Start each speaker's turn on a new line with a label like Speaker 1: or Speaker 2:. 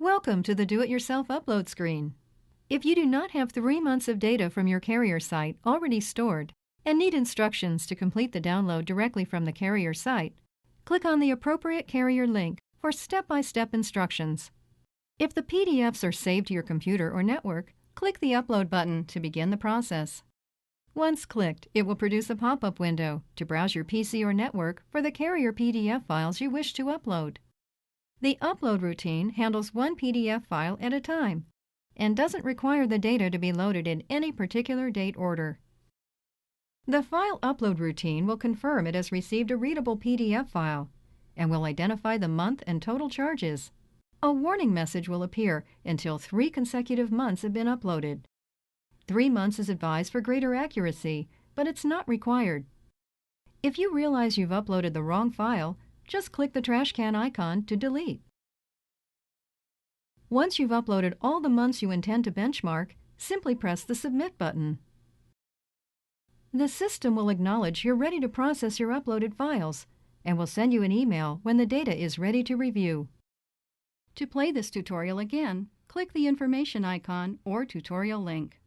Speaker 1: Welcome to the Do-It-Yourself upload screen. If you do not have 3 months of data from your carrier site already stored and need instructions to complete the download directly from the carrier site, click on the appropriate carrier link for step-by-step instructions. If the PDFs are saved to your computer or network, click the Upload button to begin the process. Once clicked, it will produce a pop-up window to browse your PC or network for the carrier PDF files you wish to upload. The upload routine handles one PDF file at a time and doesn't require the data to be loaded in any particular date order. The file upload routine will confirm it has received a readable PDF file and will identify the month and total charges. A warning message will appear until 3 consecutive months have been uploaded. 3 months is advised for greater accuracy, but it's not required. If you realize you've uploaded the wrong file, just click the trash can icon to delete. Once you've uploaded all the months you intend to benchmark, simply press the Submit button. The system will acknowledge you're ready to process your uploaded files and will send you an email when the data is ready to review. To play this tutorial again, click the information icon or tutorial link.